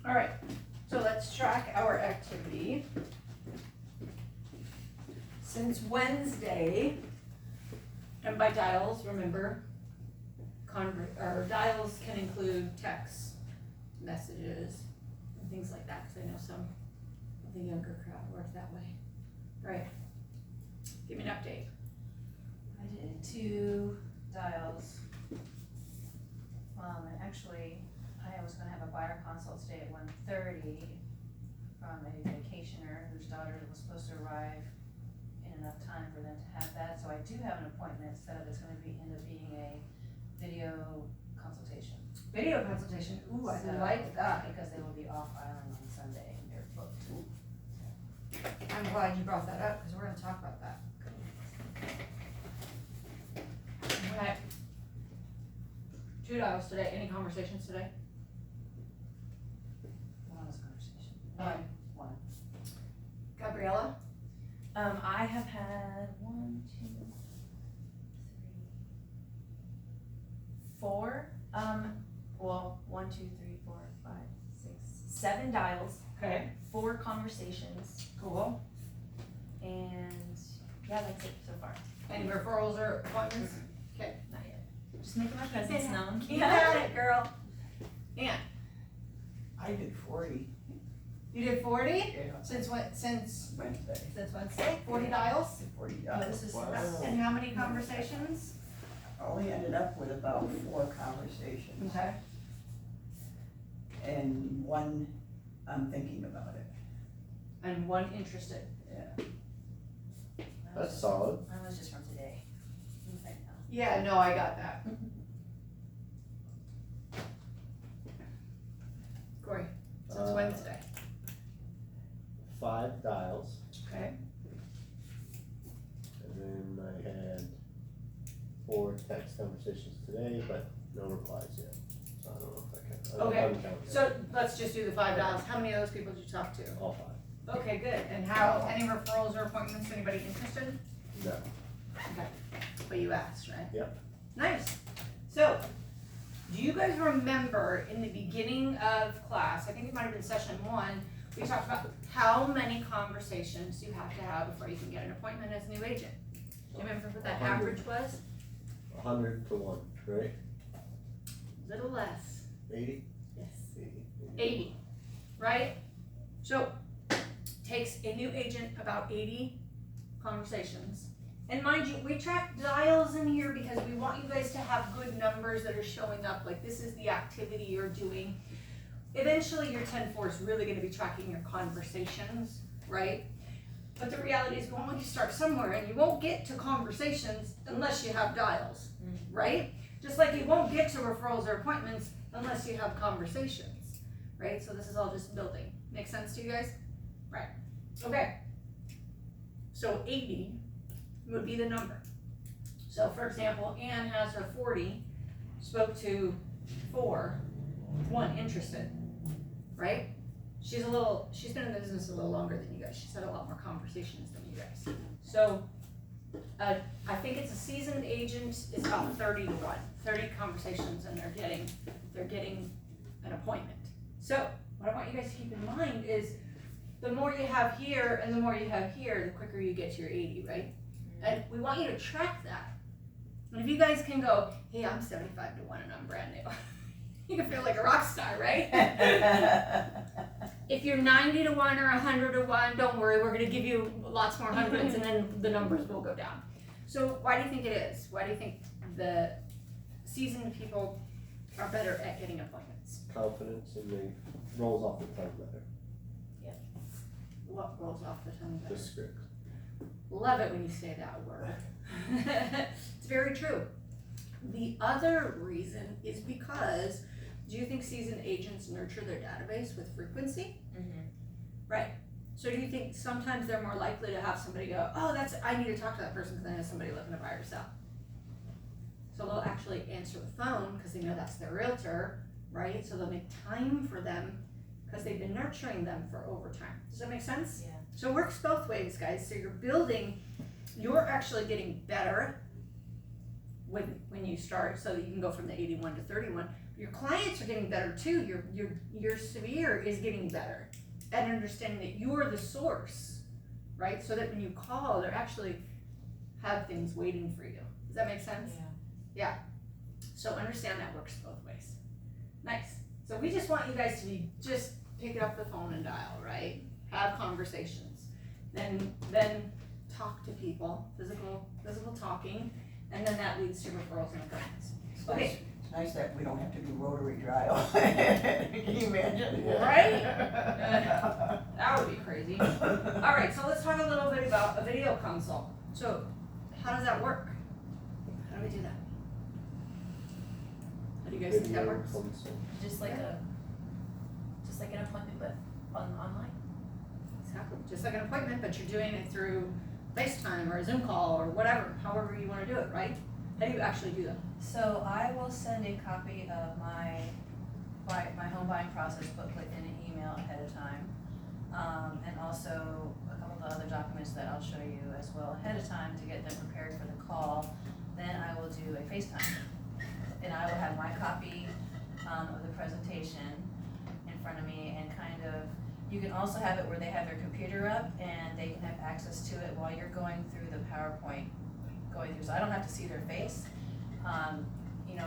All right, so let's track our activity. Since Wednesday, and by dials, remember, or dials can include texts, messages, and things like that, because I know some of the younger crowd work that way. All right, give me an update. I did 2 dials. And actually, I was gonna have a buyer consult today at 1:30 from a vacationer whose daughter was supposed to arrive in enough time for them to have that. So I do have an appointment set up. It's gonna end up being a video consultation. Video consultation, ooh, I like that. Because they will be off island on Sunday and they're booked. I'm glad you brought that up, because we're gonna talk about that. Okay. 2 dials today, any conversations today? One was a conversation. One. One. Gabriella? I have had 1, 2, 3, 4. Well, 1, 2, 3, 4, 5, 6, 7 dials. Okay. 4 conversations. Cool. And yeah, that's it so far. Any referrals or appointments? Okay. Not yet. Just making my presence known. You got it, girl. Ann, I did 40. you did 40? Yeah. Since what, since Wednesday. Wednesday? 40 dials? 40 This is, Wow. and how many conversations? I only ended up with about 4 conversations. Okay. And 1, I'm thinking about it. And 1 interested. Yeah. That's solid. Mine was just from today. I know. Yeah, no, I got that. Corey, since Wednesday. 5 dials, Okay. and then I had 4 text conversations today, but no replies yet. So I don't know if I can. Okay, I haven't counted yet. So let's just do the 5 dials. How many of those people did you talk to? All 5. Okay, good. And how, any referrals or appointments, anybody interested? No. Okay, but you asked, right? Yep. Nice. So, do you guys remember in the beginning of class, I think it might have been session 1, we talked about how many conversations you have to have before you can get an appointment as a new agent? Do you remember what that 100. average was? 100 to 1, right? Little less. 80? Yes. 80. 80, right? So, takes a new agent about 80 conversations. And mind you, we track dials in here because we want you guys to have good numbers that are showing up, like this is the activity you're doing. Eventually your 10-4 is really gonna be tracking your conversations, right? But the reality is we want you to start somewhere, and you won't get to conversations unless you have dials, right? Just like you won't get to referrals or appointments unless you have conversations, right? So this is all just building. Make sense to you guys? Right. Okay. So 80 would be the number. So for example, Ann has her 40, spoke to 4, 1 interested, right? She's been in the business a little longer than you guys. She's had a lot more conversations than you guys. So I think it's a seasoned agent is about 30 to 1, 30 conversations, and they're getting an appointment. So what I want you guys to keep in mind is the more you have here and the more you have here, the quicker you get to your 80, right? And we want you to track that. And if you guys can go, hey, I'm 75 to 1 and I'm brand new, you can feel like a rock star, right? If you're 90 to 1 or 100 to 1, don't worry, we're gonna give you lots more hundreds and then the numbers will go down. So why do you think it is? Why do you think the seasoned people are better at getting appointments? Confidence, and they rolls off the tongue better. What rolls off the tongue better? The script. Love it when you say that word. It's very true. The other reason is because, do you think seasoned agents nurture their database with frequency? Right. So do you think sometimes they're more likely to have somebody go, oh, I need to talk to that person because I know somebody looking to buy or sell. So they'll actually answer the phone because they know that's their realtor, right? So they'll make time for them because they've been nurturing them for overtime. Does that make sense? Yeah. So it works both ways, guys. So you're actually getting better when you start, so that you can go from the 81 to 31. Your clients are getting better too. Your severe is getting better at understanding that you're the source, right? So that when you call, they actually have things waiting for you. Does that make sense? Yeah. So understand that works both ways. Nice. So we just want you guys to be, just pick up the phone and dial, right? Have conversations. Then talk to people, physical talking, and then that leads to referrals and appointments. Okay. It's nice that we don't have to do rotary dial. Can you imagine? Right? That would be crazy. All right, so let's talk a little bit about a video consult. So how does that work? How do we do that? How do you guys think that Video works? consult. Just like an appointment, but online. Exactly, just like an appointment, but you're doing it through FaceTime or a Zoom call or whatever, however you wanna do it, right? How do you actually do that? So I will send a copy of my home buying process booklet in an email ahead of time. And also a couple of other documents that I'll show you as well ahead of time to get them prepared for the call. Then I will do a FaceTime. And I will have my copy of the presentation in front of me, and kind of, you can also have it where they have their computer up and they can have access to it while you're going through the PowerPoint going through, so I don't have to see their face. You know,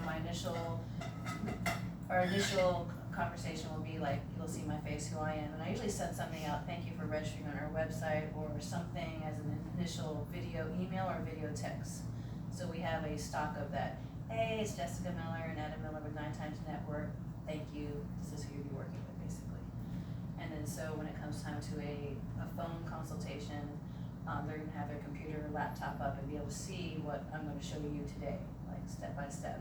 our initial conversation will be like, you'll see my face, who I am, and I usually send something out, thank you for registering on our website, or something as an initial video email or video text. So we have a stock of that. Hey, it's Jessica Miller and Adam Miller with 9 Times Network. Thank you. This is who you'll be working with, basically. And then so when it comes time to a phone consultation, they're gonna have their computer or laptop up and be able to see what I'm gonna show you today, like step by step.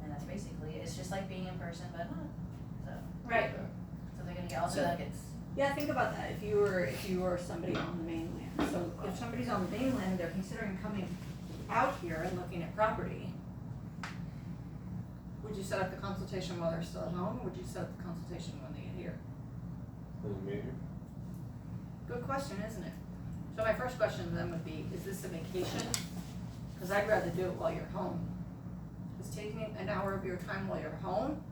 And that's basically, it's just like being in person, but not. So, Right. so they're gonna get all the So- nuggets. Yeah, think about that, if you were somebody on the mainland. So if somebody's on the mainland, they're considering coming out here and looking at property. Would you set up the consultation while they're still at home, or would you set up the consultation when they get here? Good question, isn't it? So my first question then would be, is this a vacation? Cause I'd rather do it while you're home. Cause taking an hour of your time while you're home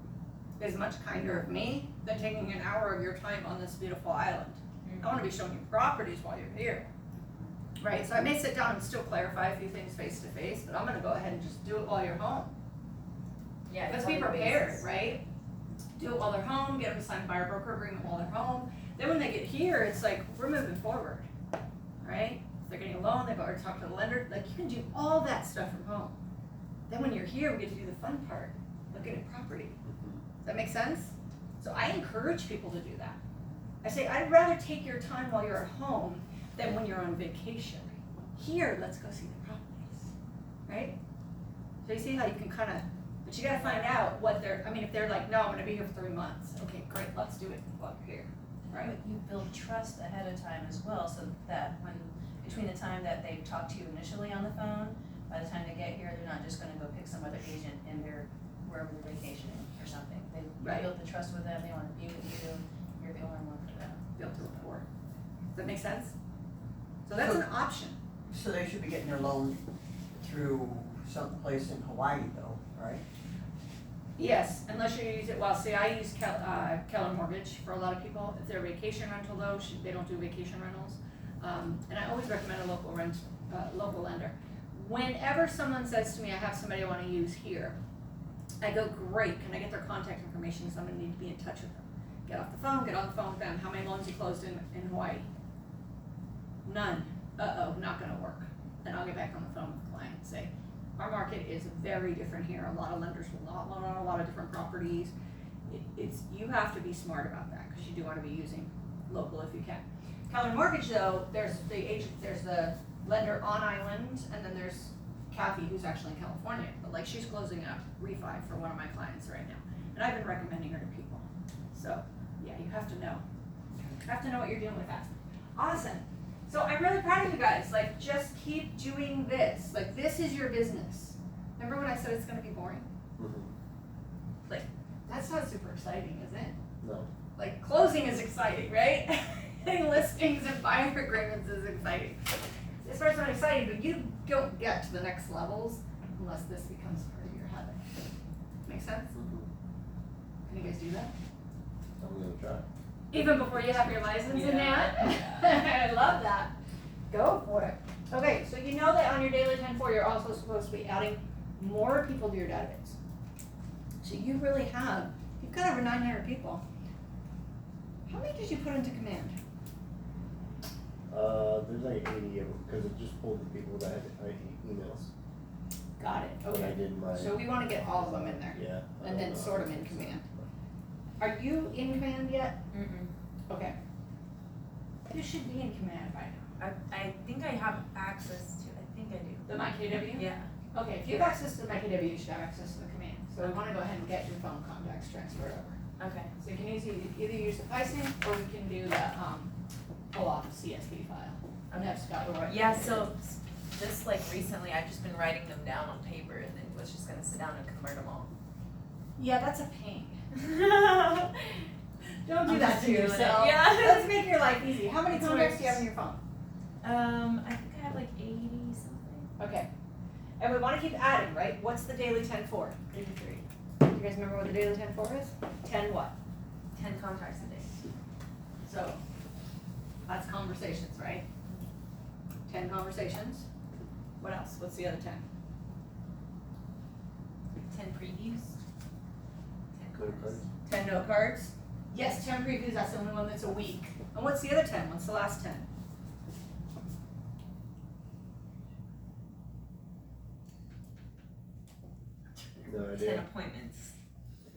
is much kinder of me than taking an hour of your time on this beautiful island. I wanna be showing you properties while you're here. Right, so I may sit down and still clarify a few things face to face, but I'm gonna go ahead and just do it while you're home. Yeah. Let's be prepared, right? Do it while they're home, get them to sign a buyer broker agreement while they're home. Then when they get here, it's like, we're moving forward, right? If they're getting a loan, they've already talked to the lender, like you can do all that stuff from home. Then when you're here, we get to do the fun part, looking at property. Does that make sense? So I encourage people to do that. I say, I'd rather take your time while you're at home than when you're on vacation. Here, let's go see the properties, right? So you see how you can kinda, but you gotta find out what they're, I mean, if they're like, no, I'm gonna be here for 3 months, okay, great, let's do it while you're here, right? But you build trust ahead of time as well, so that when, between the time that they talk to you initially on the phone, by the time they get here, they're not just gonna go pick some other agent in their, wherever they're vacationing or something. They Right. build the trust with them, they wanna be with you, you're the only one for them. Built a rapport. Does that make sense? So that's an option. So they should be getting their loan through some place in Hawaii though, right? Yes, unless you use it, well, see, I use Keller Mortgage for a lot of people. If they're vacation rental though, they don't do vacation rentals. And I always recommend a local lender. Whenever someone says to me, I have somebody I wanna use here, I go, great, can I get their contact information, because I'm gonna need to be in touch with them. Get off the phone, get on the phone with them, how many loans you closed in Hawaii? None. Uh-oh, not gonna work. Then I'll get back on the phone with the client and say, our market is very different here, a lot of lenders will not loan on a lot of different properties. You have to be smart about that, because you do wanna be using local if you can. Keller Mortgage though, there's the lender on island, and then there's Kathy, who's actually in California, but like she's closing a refi for one of my clients right now, and I've been recommending her to people. So, yeah, you have to know. You have to know what you're doing with that. Awesome. So I'm really proud of you guys. Like, just keep doing this. Like, this is your business. Remember when I said it's gonna be boring? Like, that's not super exciting, is it? No. Like, closing is exciting, right? Getting listings and buyer agreements is exciting. This part's not exciting, but you don't get to the next levels unless this becomes part of your habit. Make sense? Can you guys do that? I'm gonna try. Even before you have your license in that? I love that. Go for it. Okay, so you know that on your daily 10-4, you're also supposed to be adding more people to your database. So you really have, you've got over 900 people. How many did you put into command? There's like 80 of them, because it just pulled the people that had emails. Got it, When I okay. did my, So we wanna get all of them in there, yeah. I and don't then know. sort them in command. Are you in command yet? Okay. You should be in command by now. I think I have access to, I think I do. The MyKW? Yeah. Okay, if you have access to the MyKW, you should have access to the command. So we wanna go ahead and get your phone contacts transferred over. Okay. So you can either use the pricing, or we can do the, OAuth CSV file. And that's got the right. Yeah, so just like recently, I've just been writing them down on paper and then was just gonna sit down and convert them all. Yeah, that's a pain. Don't do I'm that just to doing it, yourself. yeah. Let's make your life easy. How many It's contacts worse. do you have on your phone? I think I have like 80 something. Okay. And we wanna keep adding, right? What's the daily 10-4? 83. Do you guys remember what the daily 10-4 is? 10 what? 10 contacts a day. So, that's conversations, right? 10 conversations. What else? What's the other 10? 10 previews. 10 Note cards. cards. 10 note cards. Yes, 10 previews, that's the only one that's a week. And what's the other 10? What's the last 10? No 10 idea. appointments.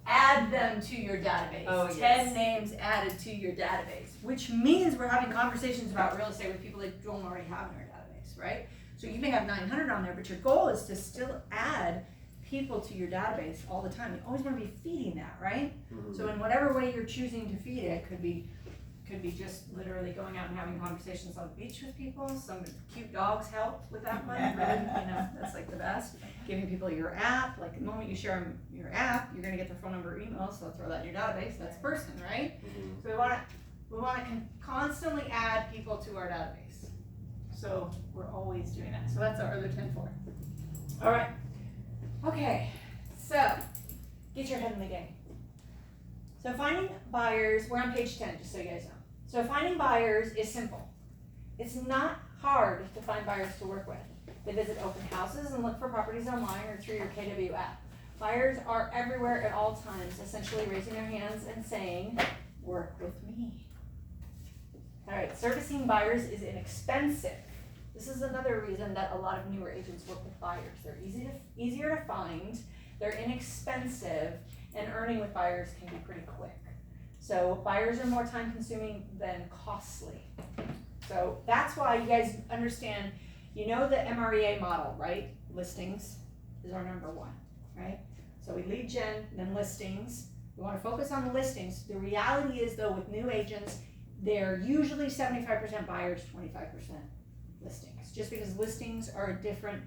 Add them to your database. Oh, 10 yes. names added to your database, which means we're having conversations about real estate with people that don't already have in our database, right? So you may have 900 on there, but your goal is to still add people to your database all the time. You always want to be feeding that, right? Mhm. So in whatever way you're choosing to feed it, could be just literally going out and having conversations on the beach with people. Some cute dogs help with that one, really, that's like the best. Giving people your app, like the moment you share your app, you're gonna get their phone number or email, so throw that in your database, that's person, right? Mhm. So we wanna constantly add people to our database. So we're always doing that, so that's our other 10-4. All right, okay, so get your head in the game. So finding buyers, we're on page 10, just so you guys know. So finding buyers is simple. It's not hard to find buyers to work with. They visit open houses and look for properties online or through your KW app. Buyers are everywhere at all times, essentially raising their hands and saying, work with me. All right, servicing buyers is inexpensive. This is another reason that a lot of newer agents work with buyers. They're easier to find, they're inexpensive, and earning with buyers can be pretty quick. So buyers are more time consuming than costly. So that's why you guys understand, you know the MREA model, right? Listings is our number one, right? So we lead gen, then listings. We wanna focus on the listings. The reality is though, with new agents, they're usually 75% buyers, 25% listings. Just because listings are different,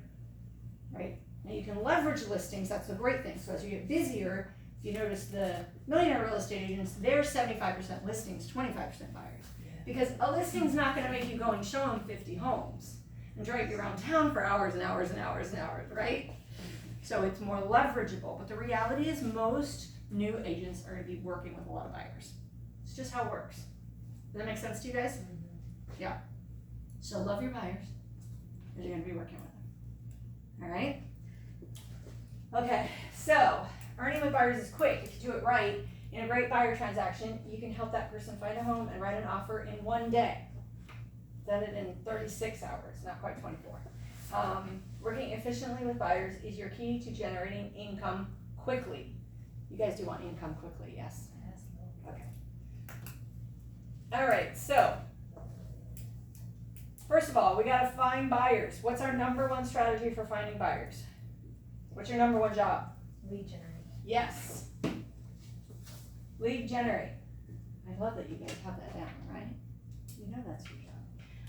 right? Now you can leverage listings, that's the great thing. So as you get busier, if you notice the millionaire real estate agents, they're 75% listings, 25% buyers. Because a listing's not gonna make you go and show them 50 homes and drag you around town for hours and hours and hours and hours, right? So it's more leverageable, but the reality is most new agents are gonna be working with a lot of buyers. It's just how it works. Does that make sense to you guys? Yeah. So love your buyers, because you're gonna be working with them. All right? Okay, so earning with buyers is quick. If you do it right, in a great buyer transaction, you can help that person find a home and write an offer in one day. Done it in 36 hours, not quite 24. Working efficiently with buyers is your key to generating income quickly. You guys do want income quickly, yes? Okay. All right, so first of all, we gotta find buyers. What's our number one strategy for finding buyers? What's your number one job? Lead generate. Yes. Lead generate. I love that you guys have that down, right? You know that's your job.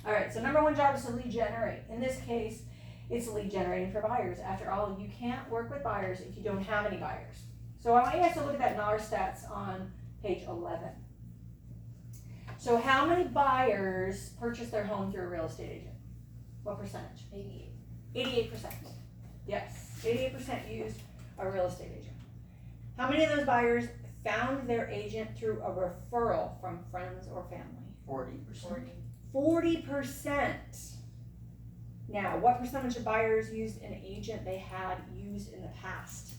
All right, so number one job is to lead generate. In this case, it's lead generating for buyers. After all, you can't work with buyers if you don't have any buyers. So I want you guys to look at that NAR stats on page 11. So how many buyers purchase their home through a real estate agent? What percentage? 88. 88%. Yes. 88% used a real estate agent. How many of those buyers found their agent through a referral from friends or family? 40%. 40%. Now, what percentage of buyers used an agent they had used in the past?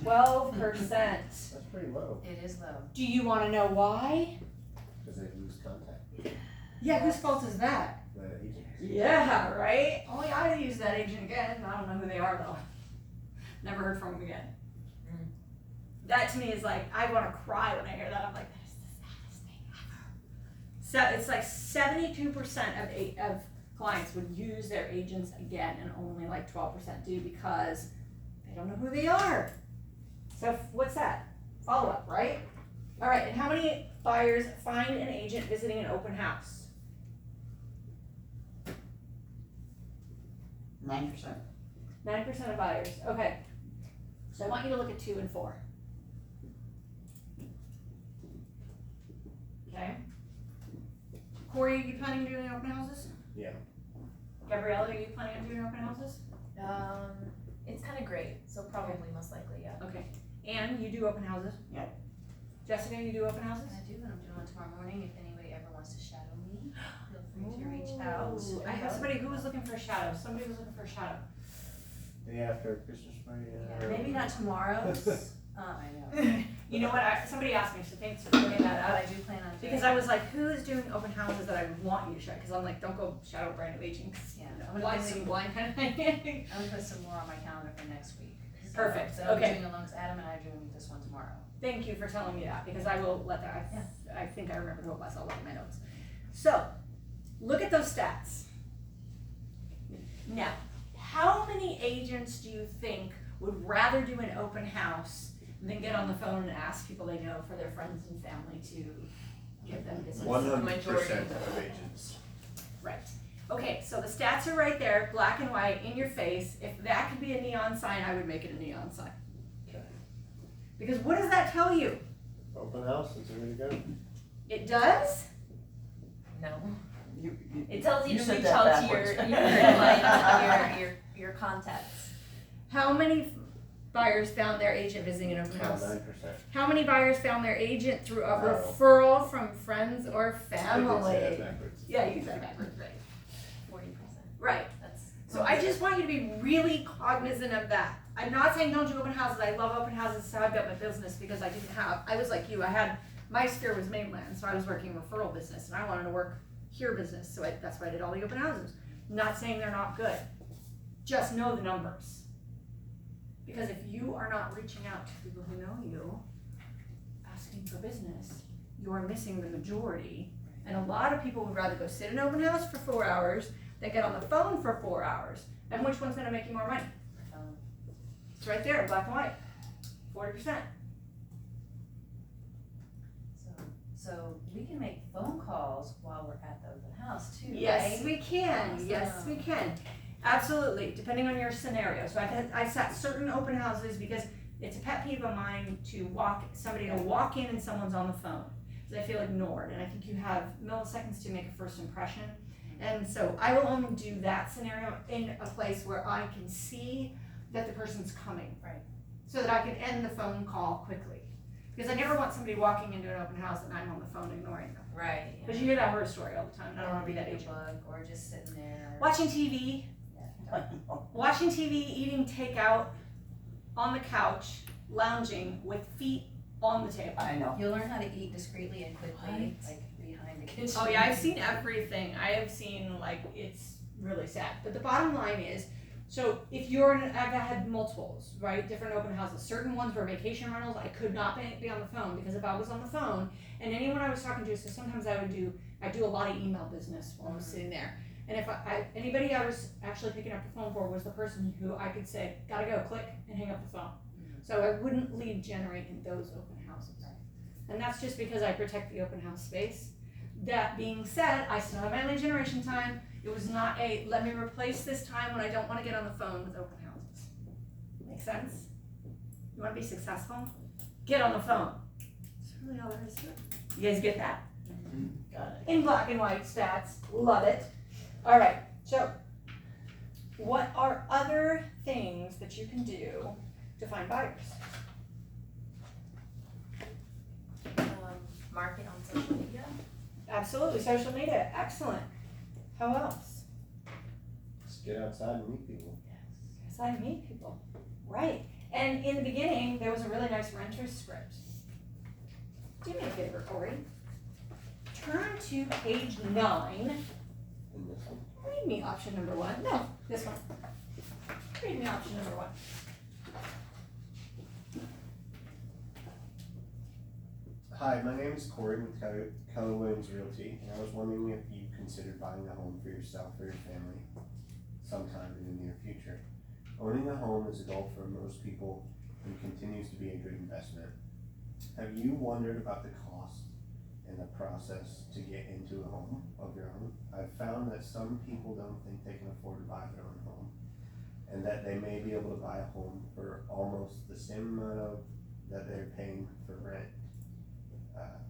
12%. That's pretty low, It is low. Do you want to know why? cause they lose contact, Yeah, whose fault is that? the agents. Yeah, right? Only I use that agent again. I don't know who they are though. Never heard from them again. That to me is like, I want to cry when I hear that. I'm like, that is the saddest thing ever. So it's like 72% of clients would use their agents again, and only like 12% do because they don't know who they are. So what's that? Follow up, right? All right, and how many buyers find an agent visiting an open house? 9%. 9% of buyers, okay. So I want you to look at 2 and 4. Okay. Corey, are you planning on doing open houses? Yeah. Gabriella, are you planning on doing open houses? It's kinda great, so probably most likely, yeah. Okay. Anne, you do open houses? Yep. Jessica, you do open houses? I do, and I'm doing one tomorrow morning. If anybody ever wants to shadow me, feel free to reach out. Ooh, I have somebody who was looking for a shadow. Somebody was looking for a shadow. Day after Christmas party, Yeah, maybe not tomorrow's. I know. You know what? Somebody asked me, so thanks for bringing that But up. I do plan on doing. Because I was like, who is doing open houses that I would want you to shadow? Because I'm like, don't go shadow a brand new agent. 'Cause, Yeah, you know, I'm gonna blind put leading some- blind kind of thing. I'm gonna put some more on my calendar for next week. Perfect, So I'm okay. doing along with Adam and I are doing this one tomorrow. Thank you for telling me that, because I will let that, I think I remember who it was, I'll look at my notes. So, look at those stats. Now, how many agents do you think would rather do an open house than get on the phone and ask people they know for their friends and family to give them business? 100% of agents. Right. Okay, so the stats are right there, black and white, in your face. If that could be a neon sign, I would make it a neon sign. Okay. Because what does that tell you? Open house, it's ready to go. It does? No. You It tells you to said reach that out to your backwards. your contacts. How many buyers found their agent visiting an open house? 9%. How many buyers found their agent through a Oh. referral from friends or I did say that family? backwards. Yeah, you said backwards, right? 40%. Right. That's So I just want you to be really cognizant of that. I'm not saying don't do open houses. I love open houses. So I've got my business because I was like you. My sphere was mainland, so I was working referral business, and I wanted to work here business. So that's why I did all the open houses. Not saying they're not good. Just know the numbers. Because if you are not reaching out to people who know you, asking for business, you are missing the majority. And a lot of people would rather go sit in an open house for 4 hours than get on the phone for 4 hours. And which one's gonna make you more money? It's right there, black and white, 40%. So we can make phone calls while we're at the open house too, Yes, right? we can, yes, Awesome. we can. Absolutely, depending on your scenario. So I set certain open houses because it's a pet peeve of mine to somebody to walk in and someone's on the phone. Because I feel ignored, and I think you have milliseconds to make a first impression. And so I will only do that scenario in a place where I can see that the person's coming. Right. So that I can end the phone call quickly. Because I never want somebody walking into an open house and I'm on the phone ignoring them. right. Because you hear that horror story all the time. I don't want to be that Reading a agent. book or just sitting there. Watching TV, watching TV, eating takeout, on the couch, lounging with feet on the table. I know. You'll learn how to eat discreetly and quickly, like behind the kitchen. Oh yeah, I've seen everything. I have seen, like, it's really sad. But the bottom line is, so if I've had multiples, right? Different open houses. Certain ones were vacation rentals. I could not be on the phone because if I was on the phone, and anyone I was talking to, so sometimes I do a lot of email business while I was sitting there. And if anybody I was actually picking up the phone for was the person who I could say, gotta go, click, and hang up the phone. So I wouldn't lead generate in those open houses. And that's just because I protect the open house space. That being said, I still have my lead generation time. It was not let me replace this time when I don't want to get on the phone with open houses. Make sense? You want to be successful? Get on the phone. That's really all there is to it. You guys get that? Got it. In black and white stats. Love it. All right, so What are other things that you can do to find buyers? Market on social media. Absolutely, social media, excellent. How else? Just get outside and meet people. Yes, I meet people, right. And in the beginning, there was a really nice renter's script. Do me a favor, Corey. Turn to page 9. In this one. Read me option number 1. No, this one. Read me option number 1. Hi, my name is Corey with Keller Williams Realty, and I was wondering if you considered buying a home for yourself or your family sometime in the near future. Owning a home is a goal for most people and continues to be a good investment. Have you wondered about the cost and the process to get into a home of your own? I've found that some people don't think they can afford to buy their own home, and that they may be able to buy a home for almost the same amount of that they're paying for rent.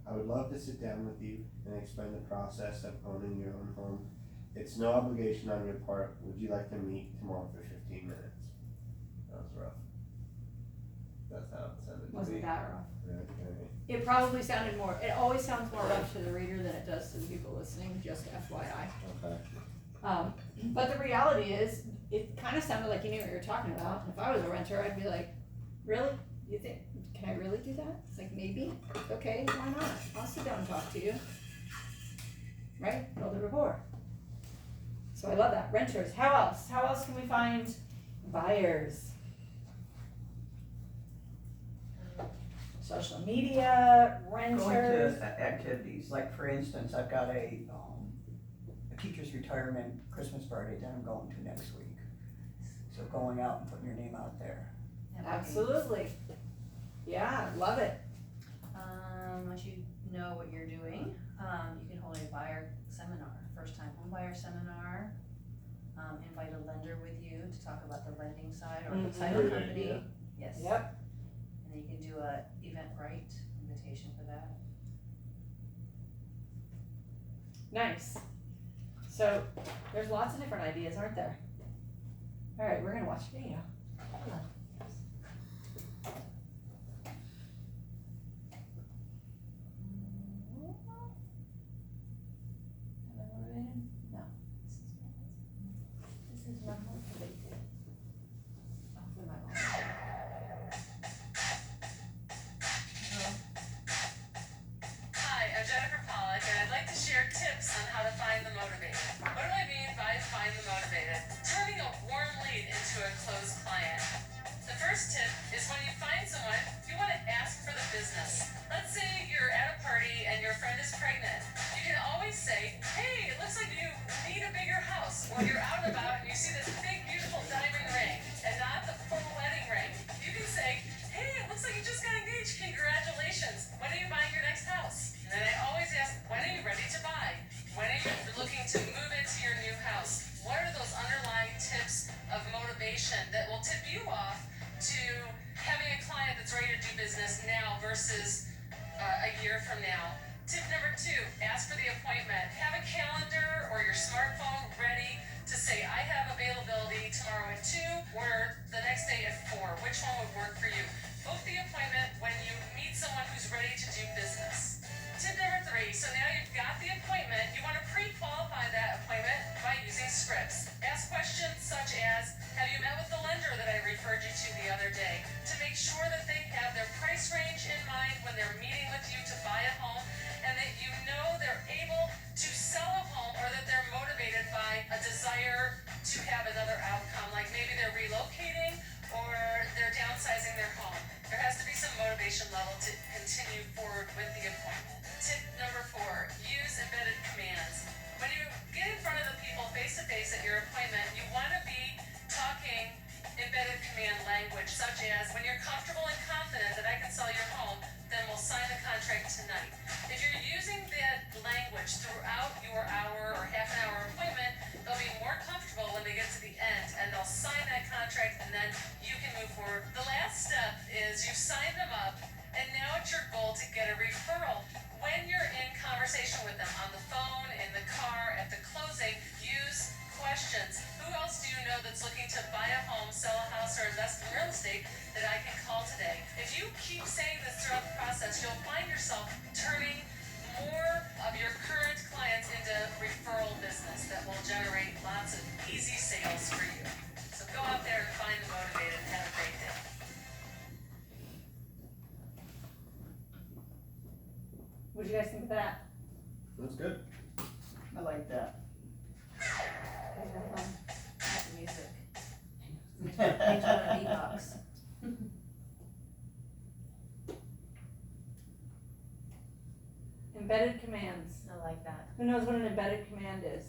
I would love to sit down with you and explain the process of owning your own home. It's no obligation on your part. Would you like to meet tomorrow for 15 minutes? That was rough. That's how it sounded to me. Wasn't that rough? Okay. It probably sounded more, it always sounds more rough to the reader than it does to the people listening, just FYI. Okay. But the reality is, it kind of sounded like you knew what you were talking about. If I was a renter, I'd be like, really? You think, can I really do that? It's like, maybe, okay, why not? I'll sit down and talk to you. Right? Build a rapport. So I love that. Renters, how else? How else can we find buyers? Social media, renters. Going to activities, like for instance, I've got a teacher's retirement Christmas party that I'm going to next week. So going out and putting your name out there. Absolutely. Yeah, love it. Once you know what you're doing, you can hold a buyer seminar, first time home buyer seminar. Invite a lender with you to talk about the lending side or the title Good company. idea. Yes. Yep. And then you can do a Eventbrite invitation for that. Nice. So there's lots of different ideas, aren't there? All right, we're gonna watch a video. Hold on. Am I motivated? No. This is not motivated. Hopefully my mom. Hi, I'm Jennifer Pollack, and I'd like to share tips on how to find the motivated. What do I mean by find the motivated? Turning a warm lead into a closed client. The first tip is when you find someone, you want to ask for the business. Let's say you're at a party and your friend is pregnant. You can always say, hey, it looks like you need a bigger house. Or you're out and about and you see this big, beautiful diamond ring and not the full wedding ring. You can say, hey, it looks like you just got engaged. Congratulations. When are you buying your next house? And then I always ask, when are you ready to buy? When are you looking to move into your new house? What are those underlying tips of motivation that will tip you off to having a client that's ready to do business now versus a year from now? Tip number 2, ask for the appointment. Have a calendar or your smartphone ready to say, I have availability tomorrow at 2 or the next day at 4. Which one would work for you? Book the appointment when you meet someone who's ready to do business. Tip number 3, so now you've got the appointment, you want to pre-qualify that appointment by using scripts. Ask questions such as, have you met with the lender that I referred you to the other day? To make sure that they have their price range in mind when they're meeting with you to buy a home, and that you know they're able to sell a home or that they're motivated by a desire to have another outcome, like maybe they're relocating or they're downsizing their home. There has to be some motivation level to continue forward with the appointment. Tip number 4, use embedded commands. When you get in front of the people face to face at your appointment, you want to be talking embedded command language, such as, when you're comfortable and confident that I can sell your home, then we'll sign the contract tonight. If you're using that language throughout your hour or half an hour appointment, they'll be more comfortable when they get to the end and they'll sign that contract and then you can move forward. The last step is you sign them up and now it's your goal to get a referral. When you're in conversation with them on the phone, in the car, at the closing, use questions. Who else do you know that's looking to buy a home, sell a house, or invest in real estate that I can call today. If you keep saying this throughout the process, you'll find yourself turning more of your current clients into referral business that will generate lots of easy sales for you. So go out there and find the motivated and have a great day. What do you guys think of that? That's good. I like that. That's music. Page one of beatbox. Embedded commands. I like that. Who knows what an embedded command is?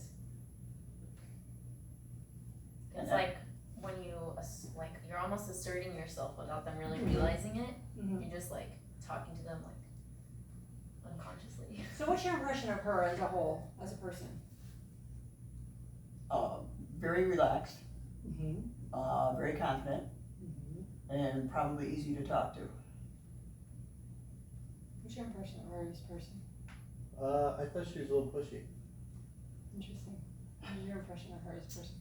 It's like when you, like, you're almost asserting yourself without them really realizing it. Mm-hmm. You're just like talking to them like unconsciously. So what's your impression of her as a whole, as a person? Very relaxed, Mm-hmm. very confident, and probably easy to talk to. What's your impression of her as a person? I thought she was a little pushy. Interesting. What is your impression of her as a person?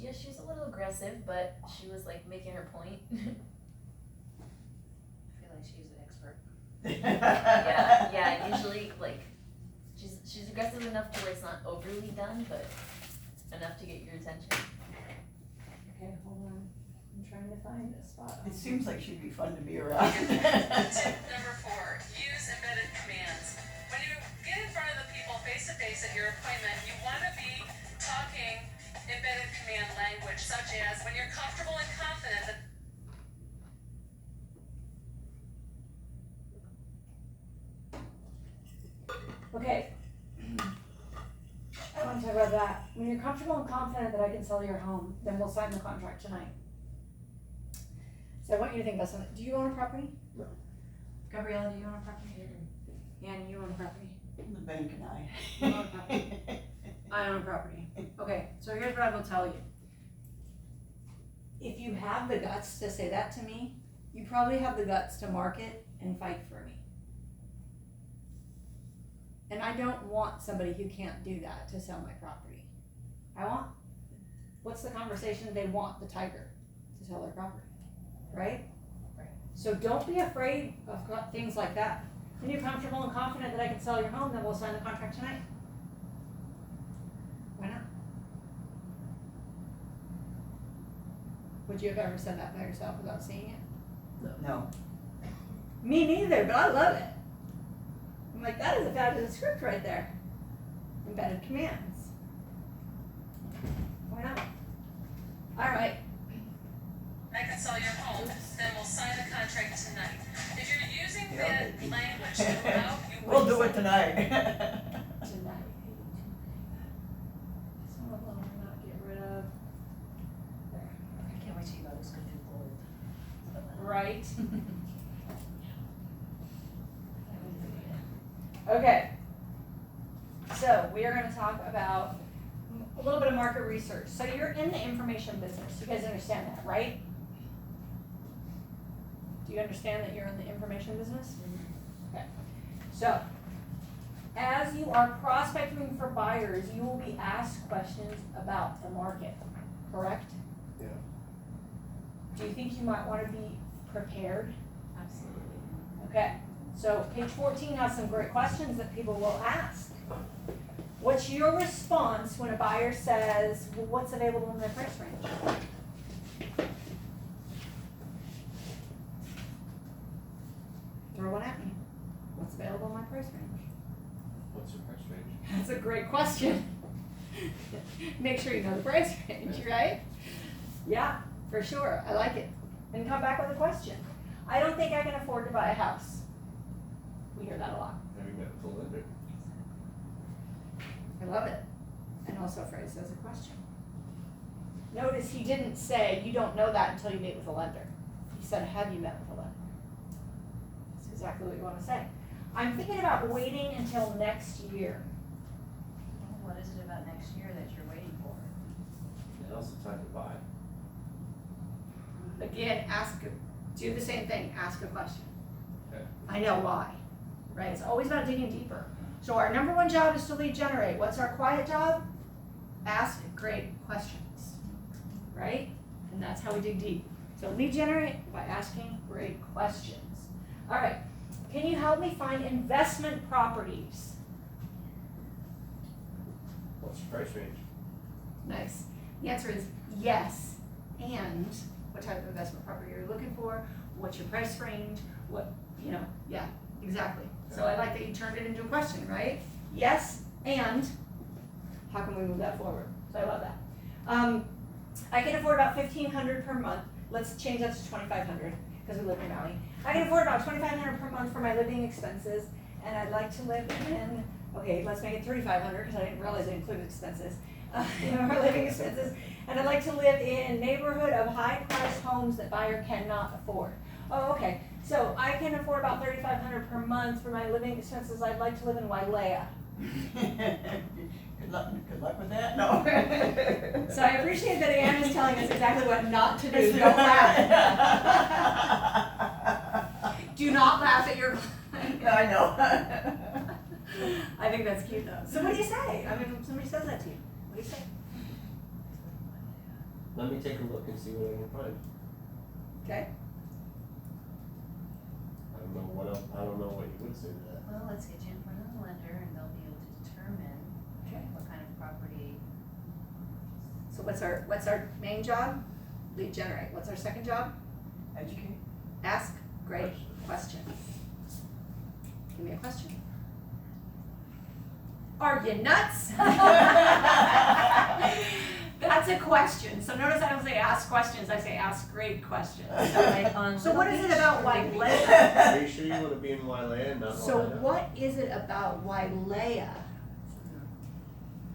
Yeah, she was a little aggressive, but she was like making her point. I feel like she's an expert. yeah, usually like she's aggressive enough to where it's not overly done, but enough to get your attention. Okay, hold on. I'm trying to find a spot. It seems like she'd be fun to be around. Tip number 4, use embedded commands. When you get in front of the people face to face at your appointment, you want to be talking embedded command language, such as when you're comfortable and confident that Okay. I want to talk about that. When you're comfortable and confident that I can sell your home, then we'll sign the contract tonight. So I want you to think about something. Do you own a property? No. Gabriella, do you own a property? Annie, you own a property? The bank and I. You own a property. I own a property. Okay, so here's what I will tell you. If you have the guts to say that to me, you probably have the guts to market and fight for me. And I don't want somebody who can't do that to sell my property. What's the conversation? They want the tiger to sell their property, right? Right. So don't be afraid of things like that. When you're comfortable and confident that I can sell your home, then we'll sign the contract tonight. Why not? Would you have ever said that by yourself without seeing it? No. Me neither, but I love it. I'm like, that is a fabulous script right there. Embedded commands. Why not? All right. I can sell your home, then we'll sign the contract tonight. If you're using Yeah, that baby. language throughout, you We'll do it tonight. Tonight. Some of them will not get rid of. There. I can't wait till you know this could do gold. Right. Okay. So we are going to talk about a little bit of market research. So you're in the information business. You guys understand that, right? Do you understand that you're in the information business? Okay. So, as you are prospecting for buyers, you will be asked questions about the market, correct? Yeah. Do you think you might want to be prepared? Absolutely. Okay, so page 14 has some great questions that people will ask. What's your response when a buyer says, well, what's available in their price range? Throw one at me. What's available in my price range? What's your price range? That's a great question. Make sure you know the price range, right? Yeah, for sure. I like it. And come back with a question. I don't think I can afford to buy a house. We hear that a lot. Have you met with the lender? I love it. And also phrased as a question. Notice he didn't say, you don't know that until you meet with a lender. He said, have you met with a lender? That's exactly what you want to say. I'm thinking about waiting until next year. What is it about next year that you're waiting for? Now's the time to buy. Again, do the same thing, ask a question. Okay. I know why, right? It's always about digging deeper. So our number one job is to lead generate. What's our quiet job? Ask great questions, right? And that's how we dig deep. So lead generate by asking great questions. All right, can you help me find investment properties? What's your price range? Nice. The answer is yes. And what type of investment property are you looking for? What's your price range? What, yeah, exactly. So I like that you turned it into a question, right? Yes, and how can we move that forward? So I love that. I can afford about $1,500 per month. Let's change that to $2,500 because we live in Maui. I can afford about $2,500 per month for my living expenses, and I'd like to live in. Okay, let's make it $3,500 because I didn't realize it included expenses. Our living expenses, and I'd like to live in a neighborhood of high-priced homes that buyer cannot afford. Oh, okay. So I can afford about $3,500 per month for my living expenses. I'd like to live in Wailea. Good luck with that, no. So I appreciate that Anne is telling us exactly what not to do. Don't laugh. Do not laugh at your client. No, I know. I think that's cute though. So what do you say? I mean, if somebody says that to you, what do you say? Let me take a look and see what I can find. Okay. I don't know what else, I don't know what you would say to that. Well, let's get you in front of the lender and they'll be able to determine Okay. what kind of property. So what's our main job? Lead generate. What's our second job? Educate. Ask great questions. Give me a question. Are you nuts? That's a question. So notice I don't say ask questions, I say ask great questions. So what is it about Wailea? Are you sure you wanna be in Wailea and not So Lahaina? what is it about Wailea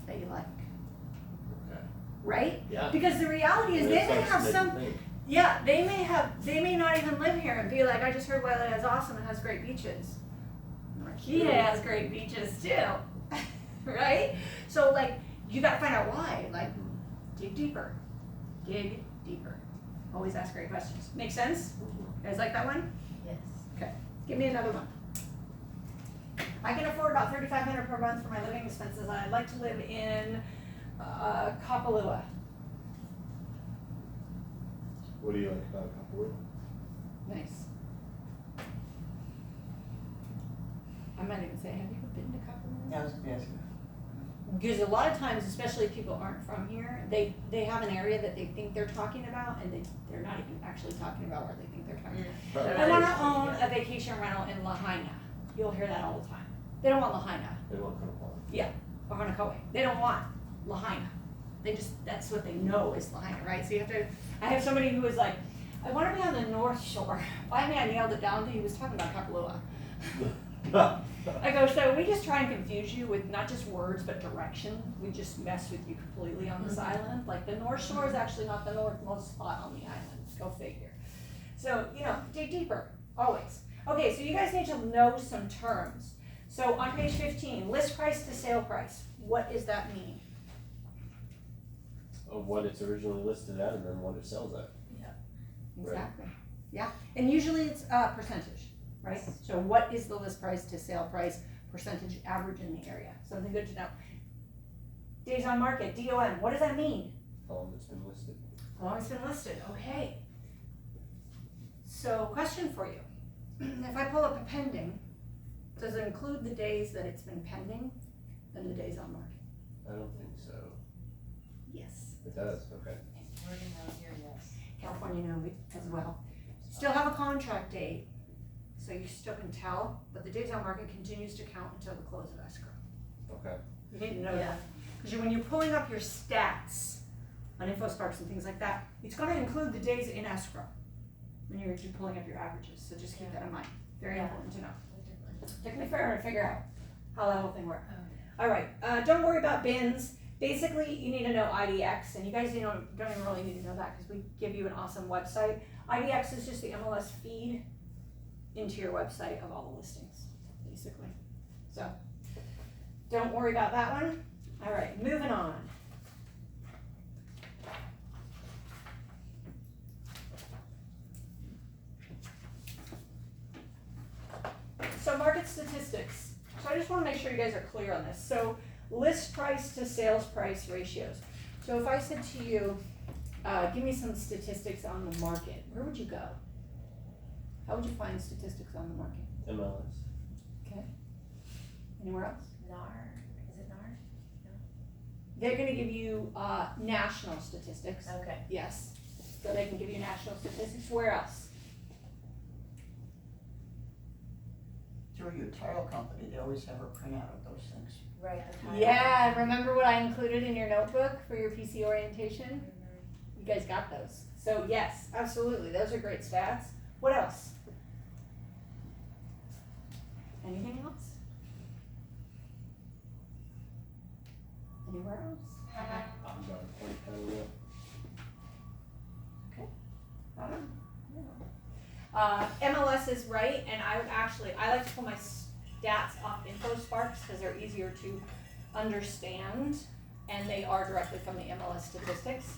that you like? Okay. Right? Yeah. Because the reality is And they it's may like have to make some, you think. yeah, they may not even live here and be like, I just heard Wailea is awesome and has great beaches. Marquita has great beaches too, right? So like, you gotta find out why, like, dig deeper, dig deeper. Always ask great questions. Make sense? You guys like that one? Yes. Okay, give me another one. I can afford about $3,500 per month for my living expenses, and I'd like to live in Kapalua. What do you like about Kapalua? Nice. I might even say, have you ever been to Kapalua? Yeah, I was gonna ask you. Because a lot of times, especially if people aren't from here, they have an area that they think they're talking about, and they're not even actually talking about where they think they're talking about. I wanna own a vacation rental in Lahaina. You'll hear that all the time. They don't want Lahaina They want Kapalua. or Hanakau'e. They don't want Lahaina. That's what they know is Lahaina, right? So I have somebody who was like, I wanna be on the North Shore. Finally, I nailed it down. He was talking about Kapalua. I go, so we just try and confuse you with not just words, but direction. We just mess with you completely on this island. Like the North Shore is actually not the northmost spot on the island. Go figure. So, dig deeper, always. Okay, so you guys need to know some terms. So on page 15, list price to sale price. What does that mean? Of what it's originally listed at and then what it sells at. Exactly. Yeah, and usually it's a percentage, right? So what is the list price to sale price percentage average in the area? Something good to know. Days on market, DOM, what does that mean? How long it's been listed. How long it's been listed, okay. So question for you. If I pull up a pending, does it include the days that it's been pending and the days on market? I don't think so. Yes. It does, okay. Wording out here, yes. California no as well. Still have a contract date, so you still can tell, but the days on market continues to count until the close of escrow. Okay. You need to know that. Because when you're pulling up your stats on InfoSparks and things like that, it's gonna include the days in escrow when you're pulling up your averages, so just keep that in mind. Very important to know. Took me forever to figure out how that whole thing worked. All right, don't worry about bins. Basically, you need to know IDX, and you guys don't even really need to know that because we give you an awesome website. IDX is just the MLS feed into your website of all the listings, basically. So, don't worry about that one. All right, moving on. So market statistics. So I just want to make sure you guys are clear on this. So list price to sales price ratios. So if I said to you, give me some statistics on the market. Where would you go? How would you find statistics on the market? MLS. Anywhere else? NAR, is it NAR? They're gonna give you, national statistics, Okay. yes. So they can give you national statistics. Where else? Through your title company, they always have a printout of those things. Right, the title. Yeah, remember what I included in your notebook for your PC orientation? Mhm. You guys got those. So yes, absolutely, those are great stats. What else? Anything else? Anywhere else? I'm done. I don't know. I don't know. MLS is right, and I would actually, I like to pull my stats off InfoSparks because they're easier to understand, and they are directly from the MLS statistics.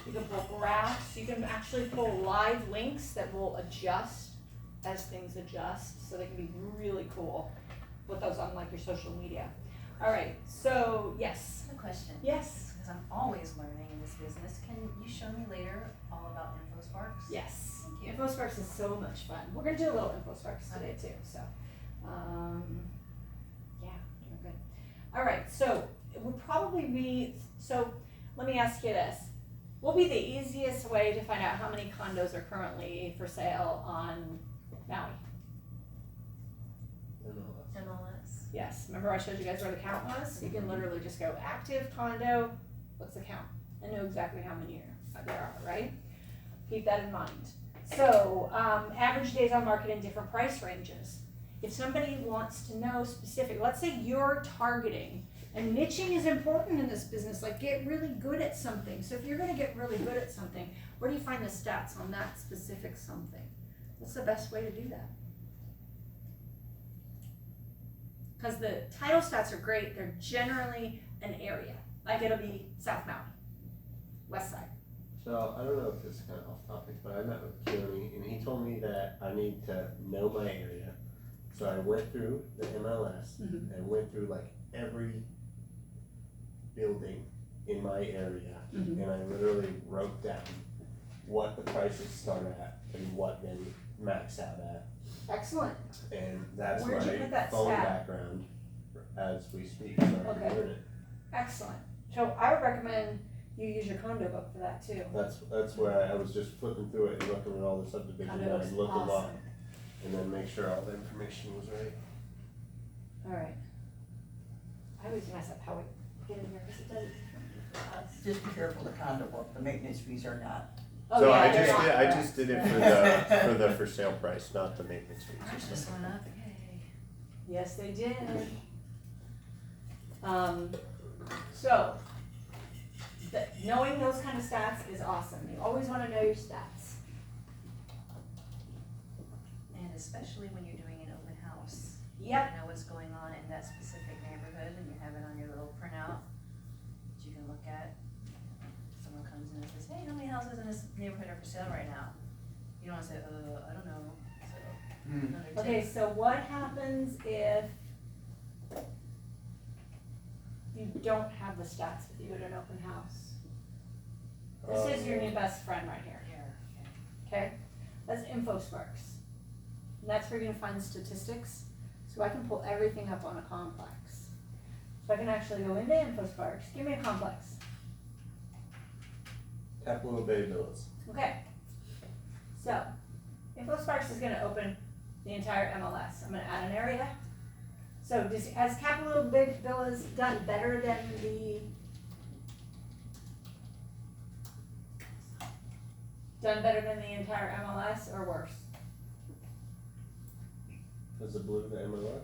You can pull graphs, you can actually pull live links that will adjust as things adjust, so they can be really cool. Put those on like your social media. All right, so yes, I have a question, yes, because I'm always learning in this business. Can you show me later all about InfoSparks? yes. Thank you. InfoSparks is so much fun. We're gonna do a little InfoSparks today too, so, yeah, doing good. All right, so it would probably be, so let me ask you this. What would be the easiest way to find out how many condos are currently for sale on Maui? MLS. MLS. Yes, remember I showed you guys where the count was? You can literally just go active condo, what's the count? And know exactly how many there are, right? Keep that in mind. So, average days on market in different price ranges. If somebody wants to know specific, let's say you're targeting, and niching is important in this business, like get really good at something. So if you're gonna get really good at something, where do you find the stats on that specific something? What's the best way to do that? Because the title stats are great, they're generally an area, like it'll be South Maui, West Side. So I don't know if this is kind of off topic, but I met with Keone and he told me that I need to know my area. So I went through the MLS Mhm. and went through like every building in my area, Mhm. and I literally wrote down what the prices start at and what they max out at. Excellent. And that's Where'd you my put that phone stat? background as we speak, so I Okay. can learn it. Excellent. So I would recommend you use your condo book for that too. That's where I was just flipping through it and looking at all the subdivisions Condo book's and look them up awesome. and then make sure all the information was right. All right. I always mess up how we get in here because it does it differently for us. Just be careful the condo book, the maintenance fees are not. Oh, So yeah, I they're just not did, I correct. just did it Yeah. for the for sale price, not the maintenance Ours fees. just went up, yay. Yes, they did. So, knowing those kind of stats is awesome. You always wanna know your stats. And especially when you're doing an open house. Yep. You know what's going on in that specific neighborhood and you have it on your little printout that you can look at. Someone comes in and says, hey, how many houses in this neighborhood are for sale right now? You don't wanna say, I don't know, so another tip. Okay, so what happens if you don't have the stats with you at an open house? This is your new best friend right here, Here, okay? That's InfoSparks. And that's where you're gonna find statistics. So I can pull everything up on a complex. So I can actually go into InfoSparks, give me a complex. Capitol Bay Villas. Okay. So, InfoSparks is gonna open the entire MLS. I'm gonna add an area. So has Capitol Big Villas done better than the entire MLS or worse? Is it blue the MLS?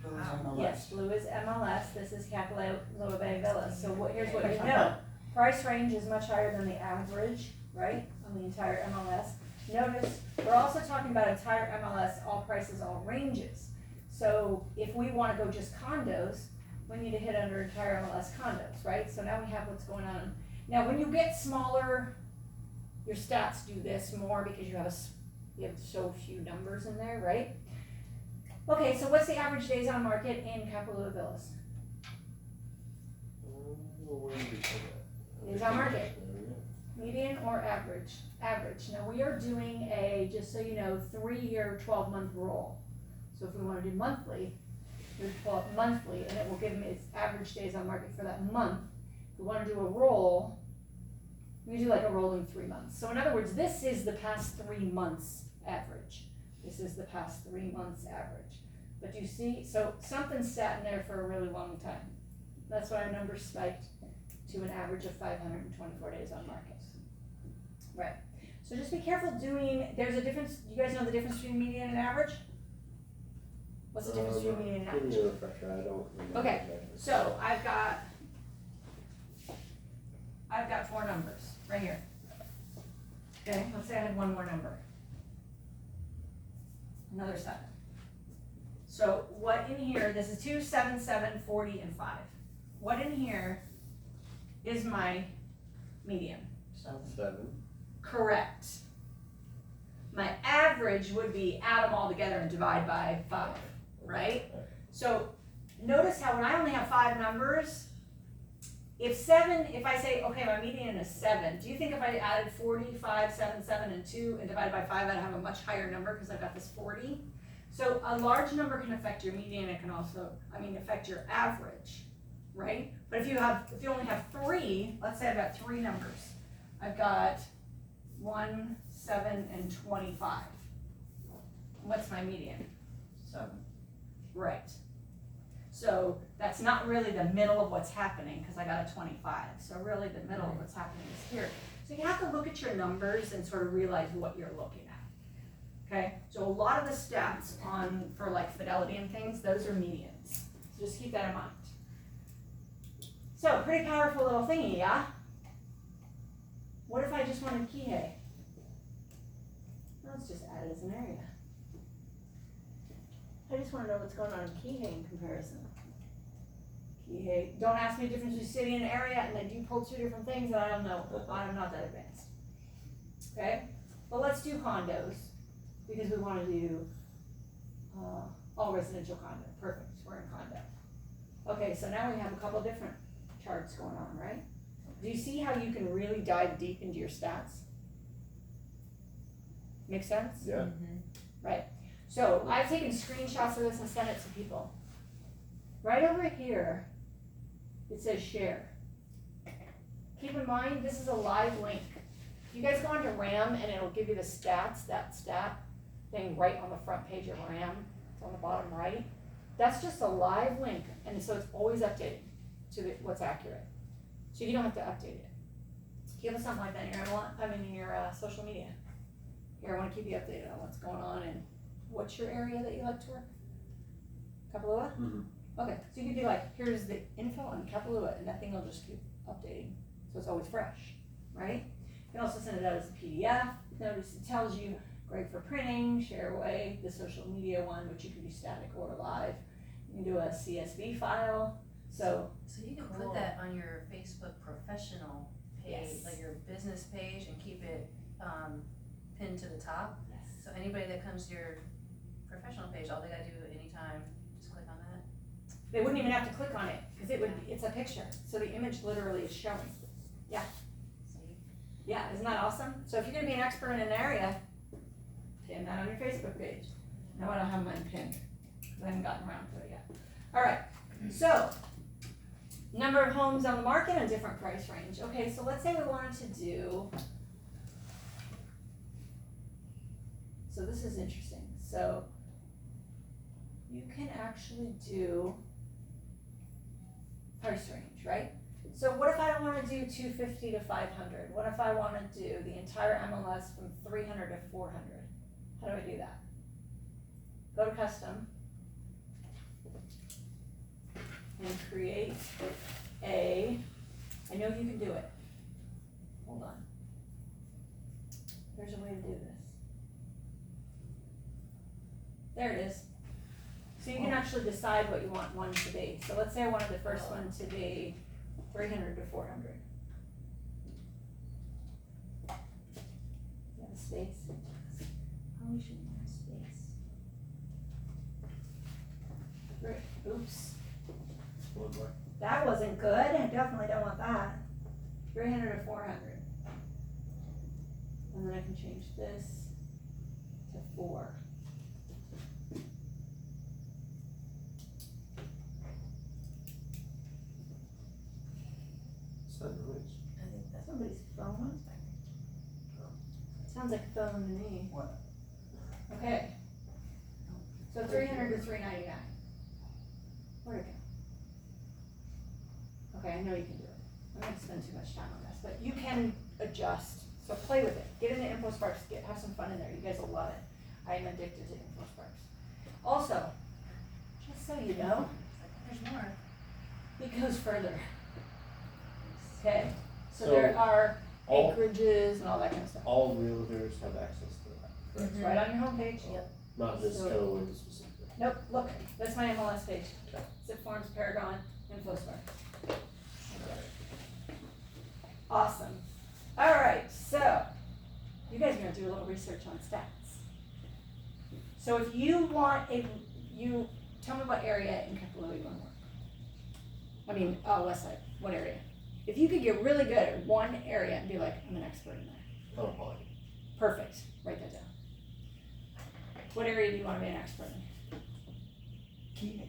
Blue is MLS. Yes, blue is MLS, this is Capitol Bay Villas. So here's what you know. Price range is much higher than the average, right, on the entire MLS. Notice, we're also talking about entire MLS, all prices, all ranges. So if we wanna go just condos, we need to hit under entire MLS condos, right? So now we have what's going on. Now, when you get smaller, your stats do this more because you have so few numbers in there, right? Okay, so what's the average days on market in Capitol Villas? Where did we put that? Days on market. Median or average? Average. Now we are doing a, just so you know, 3-year, 12-month roll. So if we wanna do monthly, do 12 monthly, and it will give me its average days on market for that month. If we wanna do a roll, we do like a rolling 3 months. So in other words, this is the past 3 months average. This is the past 3 months average. But you see, so something's sat in there for a really long time. That's why our numbers spiked to an average of 524 days on market. Right. So just be careful doing, there's a difference, you guys know the difference between median and average? What's the difference between median and average? Give me a refresher, I don't remember. Okay, exactly. so I've got 4 numbers right here. Okay, let's say I had one more number. Another 7. So what in here, this is 2, 7, 7, 40, and 5. What in here is my median? 7. Correct. My average would be add them all together and divide by 5, right? So notice how when I only have 5 numbers, if I say, okay, my median is 7, do you think if I added 40, 5, 7, 7, and 2 and divided by 5, I'd have a much higher number because I've got this 40? So a large number can affect your median, it can also, affect your average, right? But if you only have 3, let's say I've got 3 numbers. I've got 1, 7, and 25. What's my median? 7. Right. So that's not really the middle of what's happening because I got a 25. So really the middle of what's happening is here. So you have to look at your numbers and sort of realize what you're looking at. Okay? So a lot of the stats for like fidelity and things, those are medians. So just keep that in mind. So pretty powerful little thingy, yeah? What if I just wanted Kihei? Let's just add it as an area. I just want to know what's going on in Kihei in comparison. Kihei, don't ask me the difference between city and area, and they do pull 2 different things that I don't know. I'm not that advanced. Okay? But let's do condos, because we want to do all residential condo. Perfect, we're in condo. Okay, so now we have a couple different charts going on, right? Do you see how you can really dive deep into your stats? Make sense? Yeah. Right. So I've taken screenshots of this and sent it to people. Right over here, it says share. Keep in mind, this is a live link. You guys go onto RAM and it'll give you the stats, that stat thing right on the front page of RAM. It's on the bottom right. That's just a live link, and so it's always updating to what's accurate. So you don't have to update it. Give us something like that in your social media. Here, I want to keep you updated on what's going on and what's your area that you like to work? Kapalua? Mhm. Okay, so you could be like, here's the info on Kapalua, and that thing will just keep updating, so it's always fresh, right? You can also send it out as a PDF. Notice it tells you great for printing, share away, the social media one, which you can do static or live. You can do a CSV file. So you can Cool. put that on your Facebook professional page, Yes. like your business page, and keep it pinned to the top. So anybody that comes to your professional page, all they gotta do anytime, just click on that. they wouldn't even have to click on it, because it's a picture, so the image literally is showing. See? Yeah, isn't that awesome? So if you're gonna be an expert in an area, pin that on your Facebook page. No, I don't have mine pinned, because I haven't gotten around to it yet. All right, so number of homes on the market and different price range. Okay, so let's say we wanted to do, so this is interesting. So you can actually do price range, right? So what if I don't wanna do 250 to 500? What if I wanna do the entire MLS from 300 to 400? How do I do that? Go to custom and create I know you can do it. Hold on. There's a way to do this. There it is. So you can actually decide what you want one to be. So let's say I wanted the first one to be 300 to 400. You have a space? Probably shouldn't have a space. Great. Oops. One more. That wasn't good. I definitely don't want that. 300 to 400. and then I can change this to 4. What's that noise? I think that's Somebody's phone. Sounds like a phone to me. What? Okay. So 300 to 399. Where'd it go? Okay, I know you can do it. I'm not gonna spend too much time on this, but you can adjust. So play with it. Get into InfoSparks. Have some fun in there. You guys will love it. I am addicted to InfoSparks. Also, just so you know, There's more. it goes further. Okay. So So there are all- acreages and all that kind of stuff. All realtors have access to that, correct? It's right on your homepage. Yep. Not just So- Keller Williams specifically. Nope, look, that's my MLS page. Okay. Zip Forms, Paragon, InfoSpark. Awesome. Alright, so, you guys are gonna do a little research on stats. So if you want tell me what area in Kapalua you wanna work. I mean, west side, what area? If you could get really good at one area and be like, I'm an expert in there. Oh, boy. Perfect, write that down. What area do you wanna be an expert in? Keep it.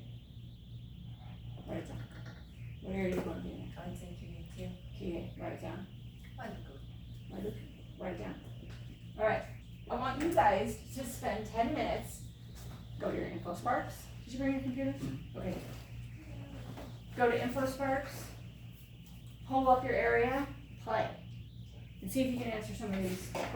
Write it down. What area do you wanna be in? I would say QD too. Key, write it down. Like, Write it down. Alright, I want you guys to spend 10 minutes, go to your InfoSparks. Did you bring your computer? Okay. Go to InfoSparks, pull up your area, play, and see if you can answer some of these questions.